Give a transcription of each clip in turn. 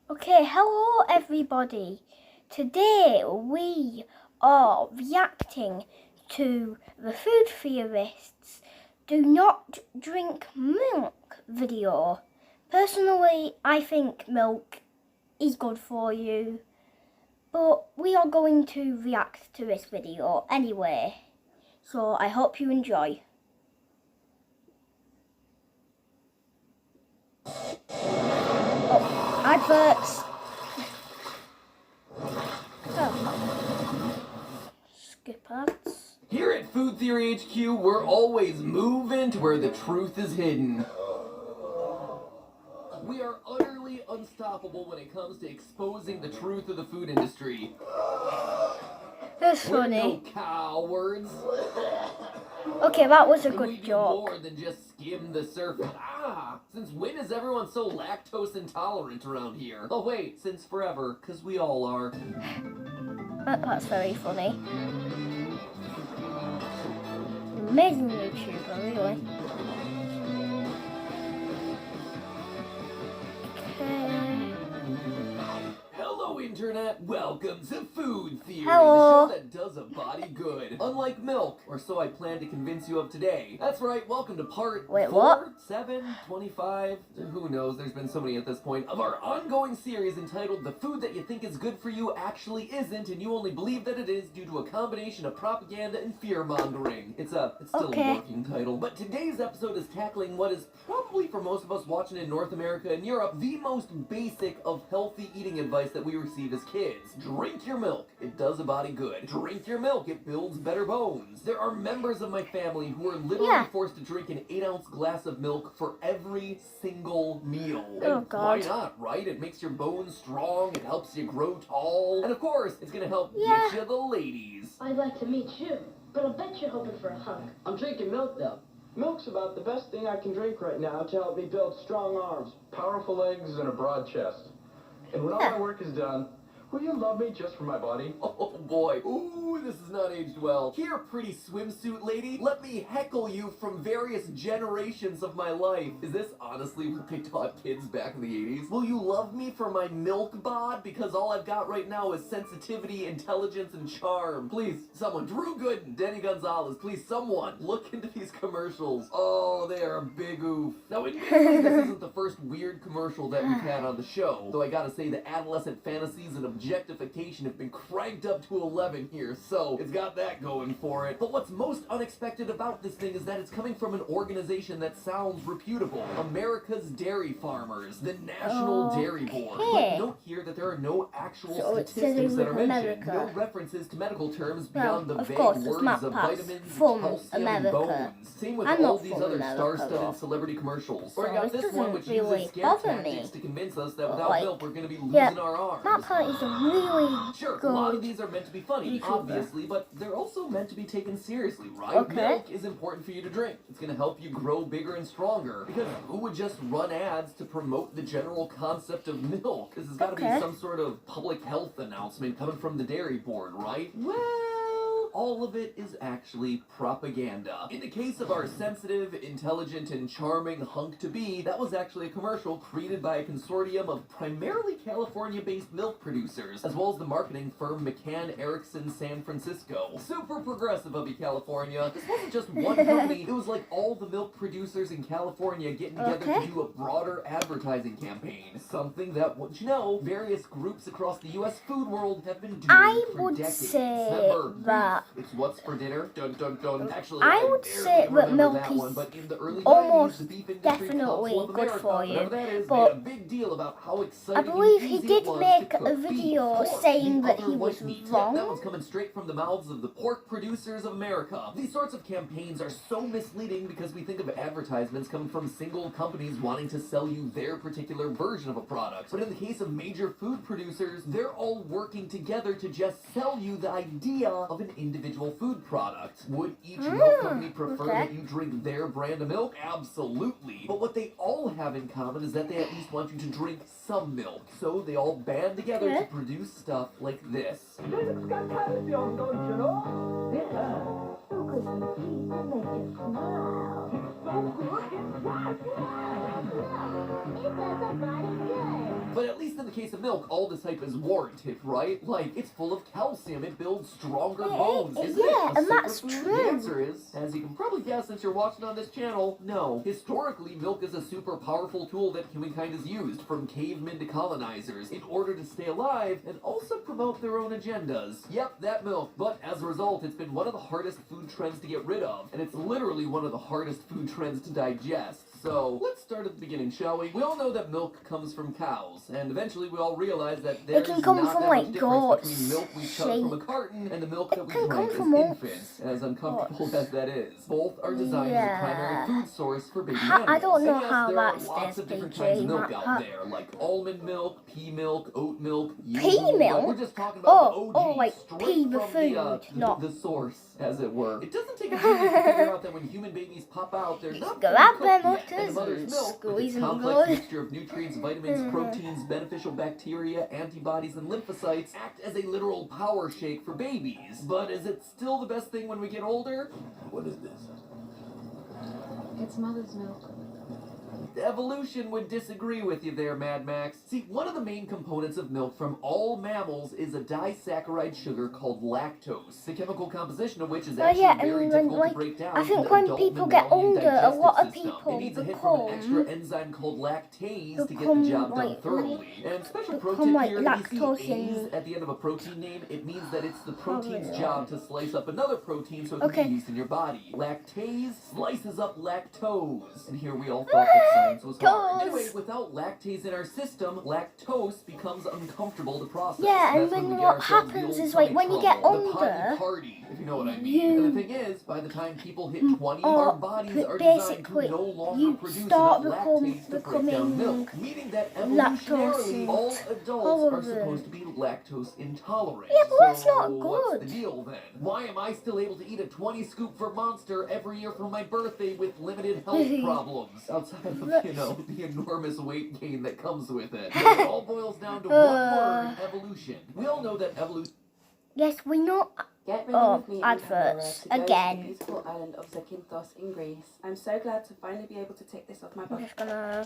Okay, hello everybody. Today we are reacting to the Food Theorists Do Not Drink Milk video. Personally, I think milk is good for you, but we are going to react to this video anyway. So I hope you enjoy. Oh, adverts. Skip ads. Here at Food Theory HQ, we're always moving to where the truth is hidden. We are utterly unstoppable when it comes to exposing the truth of the food industry. That's We're funny. no cowards. Okay, that was a And good we do joke. more than just skim the surface. Since when is everyone so lactose intolerant around here? Oh wait, since forever, because we all are. That's very funny. Amazing YouTuber, really. Okay. Hello, Internet. Welcome to Food Theory, Hello. the show that does a body good. Unlike milk, or so I plan to convince you of today. That's right, welcome to part Wait, 4, what? 7, 25, who knows, there's been so many at this point, of our ongoing series entitled The Food That You Think Is Good For You Actually Isn't, and you only believe that it is due to a combination of propaganda and fear-mongering. It's still Okay. a working title. But today's episode is tackling what is probably, for most of us watching in North America and Europe, the most basic of healthy eating advice that we receive as kids. Drink your milk. It does a body good. Drink your milk. It builds better bones. There are members of my family who are literally forced to drink an 8-ounce glass of milk for every single meal. Oh, And God. why not, right? It makes your bones strong. It helps you grow tall. And of course, it's gonna help Yeah. get you the ladies. I'd like to meet you, but I'll bet you're hoping for a hug. I'm drinking milk though. Milk's about the best thing I can drink right now to help me build strong arms, powerful legs, and a broad chest. And when all my work is done, will you love me just for my body? Oh boy. Ooh, this has not aged well. Here, pretty swimsuit lady, let me heckle you from various generations of my life. Is this honestly what they taught kids back in the 80s? Will you love me for my milk bod? Because all I've got right now is sensitivity, intelligence, and charm. Please, someone, Drew Gooden, Danny Gonzalez, please, someone, look into these commercials. Oh, they are a big oof. Now, admittedly, this isn't the first weird commercial that we've had on the show, though I gotta say the adolescent fantasies and objectification have been cranked up to 11 here, so it's got that going for it. But what's most unexpected about this thing is that it's coming from an organization that sounds reputable. America's Dairy Farmers, the National Dairy Board. But note here that there are no actual statistics that are mentioned. No references to medical terms beyond the vague words of vitamins, calcium, and bones. Same with all these other star-studded celebrity commercials. Or I got this one which uses scare tactics to convince us that without milk we're going to be losing our arms. That part is a really Sure, good a lot of these are meant to be funny, YouTuber. obviously, but they're also meant to be taken seriously, right? Okay. Milk is important for you to drink. It's going to help you grow bigger and stronger. Because who would just run ads to promote the general concept of milk? This has got to be some sort of public health announcement coming from the dairy board, right? Well, all of it is actually propaganda. In the case of our sensitive, intelligent, and charming hunk-to-be, that was actually a commercial created by a consortium of primarily California-based milk producers, as well as the marketing firm McCann Erickson San Francisco. Super progressive of you, California. This wasn't just one company, it was like all the milk producers in California getting together to do a broader advertising campaign. Something that, wouldn't you know, various groups across the U.S. food world have been doing for decades. say Remember, that it's what's for dinner. Dun dun dun. Actually, I would barely say that remember milk that is one, but in the early 90s, almost the Beef Industry definitely Council of good America, for you, whatever that is, but made a big deal about how exciting I believe and he easy did it was make to cook a beef, video pork, saying the that other he was white meat. wrong. That one's coming straight from the mouths of the pork producers of America. These sorts of campaigns are so misleading because we think of advertisements coming from single companies wanting to sell you their particular version of a product. But in the case of major food producers, they're all working together to just sell you the idea of an individual food product. Would each milk company prefer that you drink their brand of milk? Absolutely. But what they all have in common is that they at least want you to drink some milk. So they all band together to produce stuff like this. Physics got calcium, don't you know? Yeah. So good on your teeth and make you smile. So good, it's right. It does a body good. But at least in the case of milk, all this hype is warranted, right? Like, it's full of calcium, it builds stronger bones, isn't it? Yeah, A and that's superfood? true. The answer is, as you can probably guess since you're watching on this channel, no. Historically, milk is a super powerful tool that humankind has used, from cavemen to colonizers, in order to stay alive and also promote their own agendas. Yep, that milk. But as a result, it's been one of the hardest food trends to get rid of, and it's literally one of the hardest food trends to digest. So, let's start at the beginning, shall we? We all know that milk comes from cows, and eventually we all realize that there's can come not from, that like, much difference goats, between milk we chugged from a carton and the milk that we can drank come as from all infants, as uncomfortable as that is. Both are designed as a primary food source for baby I animals. don't know And yes, how there are that's lots this, of different BJ, kinds of milk Matt. out there, like almond milk, pea milk, oat milk, Pea yoo-hoo, but milk? we're just talking about Oh, the OG, like straight pea the from food, not- the source, as it were. It doesn't take a genius to figure out that when human babies pop out, they're not fully Grab cooked them yet, up and the mother's and milk, with squeeze its them complex good. mixture of nutrients, vitamins, proteins, beneficial bacteria, antibodies, and lymphocytes, act as a literal power shake for babies. But is it still the best thing when we get older? What is this? It's mother's milk. Evolution would disagree with you there, Mad Max. See, one of the main components of milk from all mammals is a disaccharide sugar called lactose, the chemical composition of which is actually very and difficult like, to break down. I think in the when adult people get mammalian older, a digestive lot of system. people It needs a hit from an extra become enzyme called lactase to get the become, job done like, thoroughly. And special pro become, tip like, here, lactose if you see A's in- at the end of a protein name, it means that it's the protein's really? job to slice up another protein so it can Okay. be used in your body. Lactase slices up lactose. And here we all thought that science was hard. Anyway, without lactase in our system, lactose becomes uncomfortable to process. Yeah, and That's when then we get what ourselves the happens old is, like, tummy when you get trouble, the older, party, if you know what I mean. And the thing is, by the time people hit 20, or our bodies are designed basically, to no longer you produce start enough lactase to break down becoming milk, meaning that lactose evolutionarily, all adults are intolerant. supposed to be lactose intolerant. Yeah, but that's So not what's good. the deal then? Why am I still able to eat a 20 scoop for Monster every year for my birthday with limited health problems? Outside of, you know, the enormous weight gain that comes with it. But it all boils down to one word: evolution. We all know that evolution. Yes, we know. Get ready Oh, with me adverts and Pandora to go again. to the beautiful island of Zakynthos in Greece. I'm so glad to finally be able to take this off my I'm bucket. just gonna.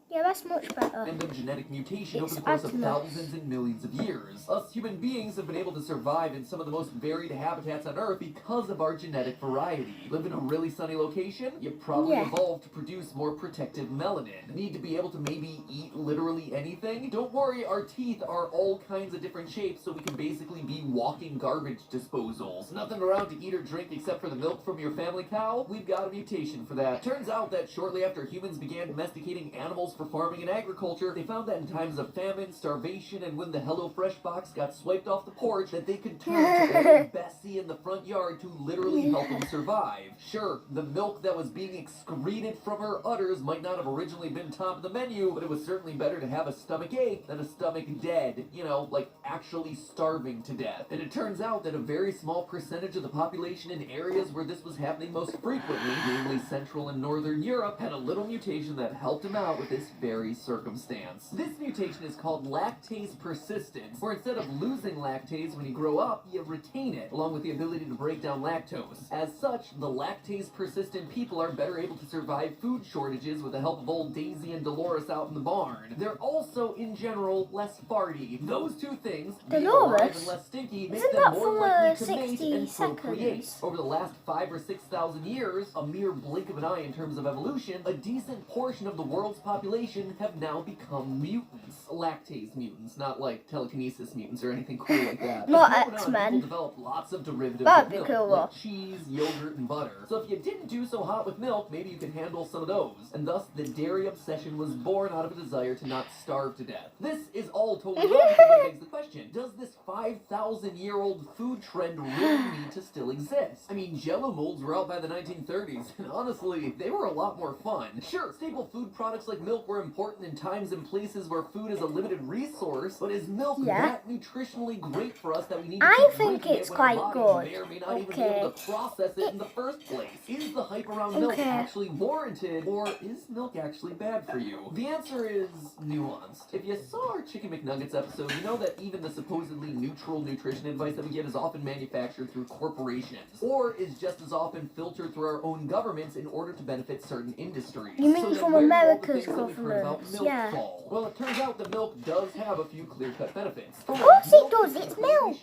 Yeah, that's much better. And of genetic mutation It's over the course of asthma. thousands and millions of years. Us human beings have been able to survive in some of the most varied habitats on Earth because of our genetic variety. Live in a really sunny location? You probably Yeah. evolved to produce more protective melanin. Need to be able to maybe eat literally anything? Don't worry, our teeth are all kinds of different shapes, so we can basically be walking garbage disposals. Nothing around to eat or drink except for the milk from your family cow? We've got a mutation for that. Turns out that shortly after humans began domesticating animals for farming and agriculture, they found that in times of famine, starvation, and when the HelloFresh box got swiped off the porch, that they could turn to old Bessie in the front yard to literally help them survive. Sure, the milk that was being excreted from her udders might not have originally been top of the menu, but it was certainly better to have a stomach ache than a stomach dead. You know, like actually starving to death. And it turns out that a very small percentage of the population in areas where this was happening most frequently, namely Central and Northern Europe, had a little mutation that helped them out with this very circumstance. This mutation is called lactase persistence, where instead of losing lactase when you grow up, you retain it, along with the ability to break down lactose. As such, the lactase persistent people are better able to survive food shortages with the help of old Daisy and Dolores out in the barn. They're also, in general, less farty. Those two things, being alive Dolores? and less stinky, make Isn't them that more for, likely to mate 60 and procreate. seconds? Over the last 5,000 or 6,000 years, a mere blink of an eye in terms of evolution, a decent portion of the world's population have now become mutants. Lactase mutants, not like telekinesis mutants or anything cool like that. Not As moving on, X-Men. People developed lots of derivatives That'd of be milk, cool. like cheese, yogurt, and butter. So if you didn't do so hot with milk, maybe you could handle some of those. And thus, the dairy obsession was born out of a desire to not starve to death. This is all totally logical, but it begs the question, does this 5,000-year-old food trend really need to still exist? I mean, Jello molds were out by the 1930s, and honestly, they were a lot more fun. Sure, staple food products like milk were important in times and places where food is a limited resource, but is milk that nutritionally great for us that we need to I keep think drinking it's it when our quite bodies good. may or may not even be able to process it in the first place? Is the hype around milk actually warranted, or is milk actually bad for you? The answer is nuanced. If you saw our Chicken McNuggets episode, you know that even the supposedly neutral nutrition advice that we get is often manufactured through corporations, or is just as often filtered through our own governments in order to benefit certain industries. You mean so then from where do all the America's things that we heard about supplements, milk yeah. fall. Well, it turns out that milk does have a few clear-cut benefits. Of course it does, it's milk.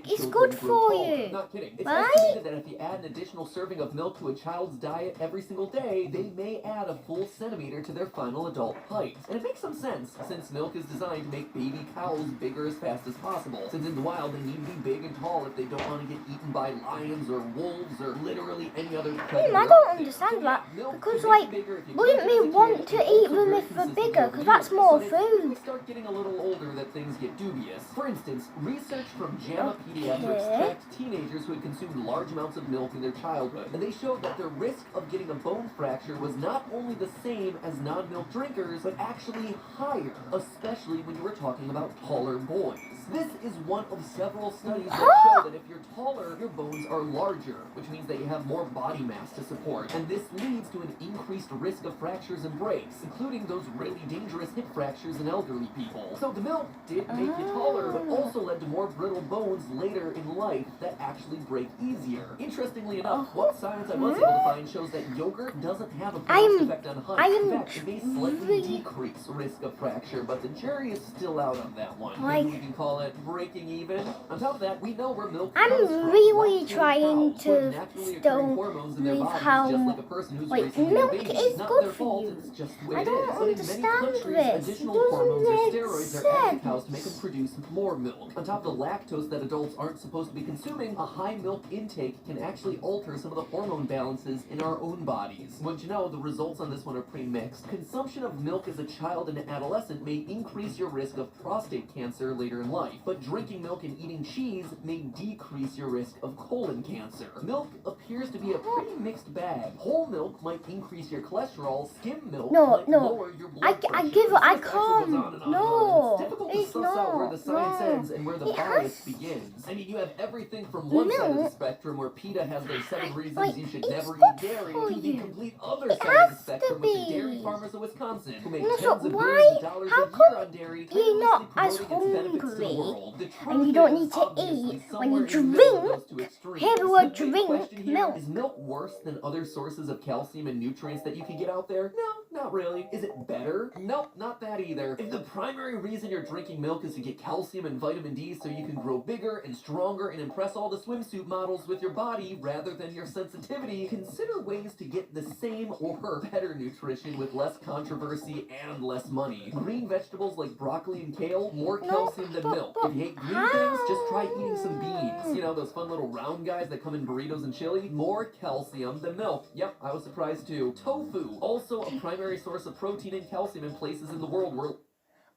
It's good for you. Not kidding. It's right? estimated that if you add an additional serving of milk to a child's diet every single day, they may add a full centimeter to their final adult height. And it makes some sense, since milk is designed to make baby cows bigger as fast as possible. Since in the wild, they need to be big and tall if they don't want to get eaten by lions or wolves or literally any other predator. I don't understand that, because like, wouldn't we want to eat them if they're bigger, because that's more food. We start getting a little older that things get dubious. For instance, research from JAMA Pediatrics tracked teenagers who had consumed large amounts of milk in their childhood, and they showed that their risk of getting a bone fracture was not only the same as non-milk drinkers, but actually higher, especially when you were talking about taller boys. This is one of several studies that show that if you're taller, your bones are larger, which means that you have more body mass to support, and this leads to an increased risk of fractures and breaks, including those really dangerous hip fractures in elderly people. So the milk did make you taller, but also led to more brittle bones later in life that actually break easier. Interestingly enough, what science I was able to find shows that yogurt doesn't have a pronounced effect on height. In fact, it may slightly decrease risk of fracture, but the jury is still out on that one. Maybe we can call it breaking even. On top of that, we know where milk comes from. I'm really trying Cows to put naturally occurring still hormones in their believe bodies, how just like a person who's like raising a milk baby. is Not good their for fault, you. it's just the way I it don't is. But in many understand countries, this. additional It doesn't hormones or make steroids are added to cows to make them sense. produce more milk. On top of the lactose that adults aren't supposed to be consuming, a high milk intake can actually alter some of the hormone balances in our own bodies. But you know, the results on this one are pretty mixed. Consumption of milk as a child and adolescent may increase your risk of prostate cancer later in life, but drinking milk and eating cheese may decrease your risk of colon cancer. Milk appears to be a pretty mixed bag. Whole milk might increase your cholesterol, skim milk might lower your blood pressure. I can't. No, It's difficult it's to suss out where not. the science No. ends and where the It bias has- begins. I mean, you have everything from one side of the Milk. spectrum where PETA has their 7 reasons Like, you should it's never good eat dairy for to the you. complete other It side of the has to spectrum with the be. dairy farmers of Wisconsin who make No, tens so of billions why- of dollars how a year come on dairy, you're not tirelessly as promoting its benefits to the hungry world. The and truth you don't is, need to obviously, eat somewhere when in you the middle of drink? those two extremes. Here we The big drink question here milk. is milk worse than other sources of calcium and nutrients that you can get out there? No, not really. Is it better? Nope, not that either. If the primary reason you're drinking milk is to get calcium and vitamin D so you can grow bigger and stronger and impress all the swimsuit models with your body rather than your sensitivity, consider ways to get the same or better nutrition with less controversy and less money. Green vegetables like broccoli and kale, more calcium than milk. If you hate green things, just try eating some beans. You know, those fun little round guys that come in burritos and chili? More calcium than milk. Yep, I was surprised too. Tofu, also a primary source of protein and calcium in places in the world where...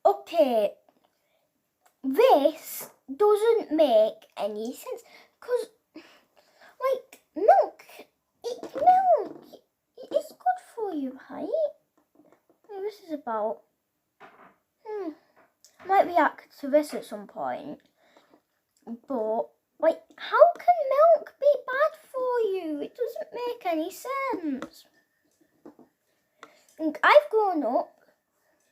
Okay, this doesn't make any sense, because, like, milk, it's good for you, right? This is about, might react to this at some point, but, like, how can milk be bad for you? It doesn't make any sense. Like, I've grown up,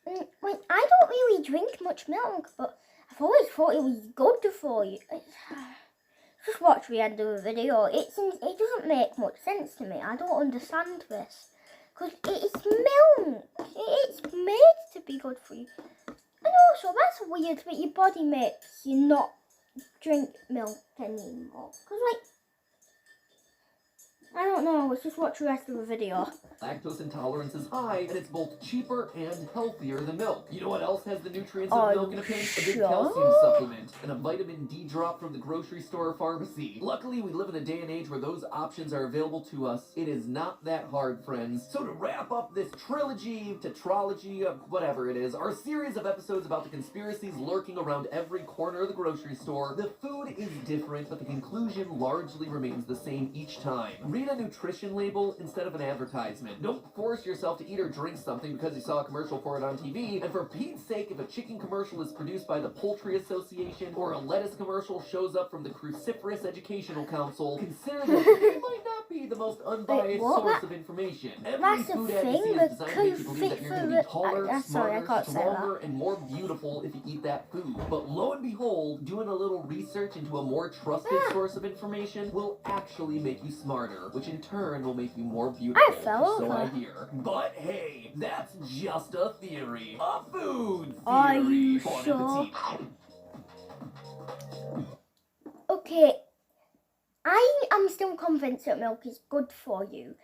and, like, I don't really drink much milk, but I've always thought it was good for you. Just watch the end of the video. It doesn't make much sense to me. I don't understand this. Because it's milk. It's made to be good for you. And also, that's weird that your body makes you not drink milk anymore. Because, like, I don't know. Let's just watch the rest of the video. Lactose intolerance is high, and it's both cheaper and healthier than milk. You know what else has the nutrients of milk in a pinch? A good calcium supplement and a vitamin D drop from the grocery store or pharmacy. Luckily, we live in a day and age where those options are available to us. It is not that hard, friends. So to wrap up this trilogy, tetralogy, whatever it is, our series of episodes about the conspiracies lurking around every corner of the grocery store, the food is different, but the conclusion largely remains the same each time. Read a nutrition label instead of an advertisement. Don't force yourself to eat or drink something because you saw a commercial for it on TV. And for Pete's sake, if a chicken commercial is produced by the Poultry Association or a lettuce commercial shows up from the Cruciferous Educational Council, consider that it might not be the most unbiased what? source of information. Every That's the food ad you thing, see the is designed to make you believe that you're going to be taller, sorry, I smarter, can't say that. stronger, and more beautiful if you eat that food. But lo and behold, doing a little research into a more trusted source of information will actually make you smarter, which in turn will make you more beautiful. I fell So I over. hear. But hey, that's just a theory. A food theory. Are you Bon sure? appetit. Okay, I am still convinced that milk is good for you.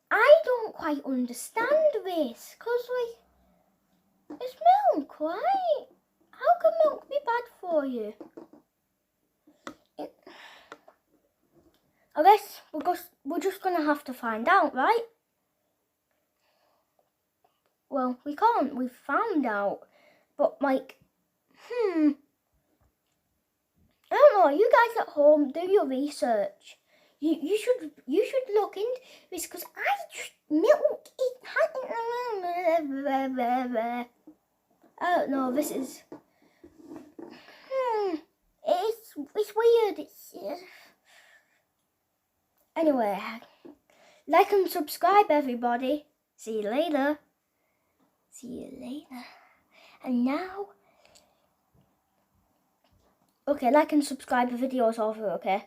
I don't quite understand this, because, like, it's milk, right? How can milk be bad for you? I guess we're just going to have to find out, right? Well, we can't. We've found out. But, like, I don't know. You guys at home, do your research. You should look into this, because milk is... I don't know. This is... It's weird. Anyway, like and subscribe, everybody. See you later. See you later. And now... Okay, like and subscribe, the video's over, okay?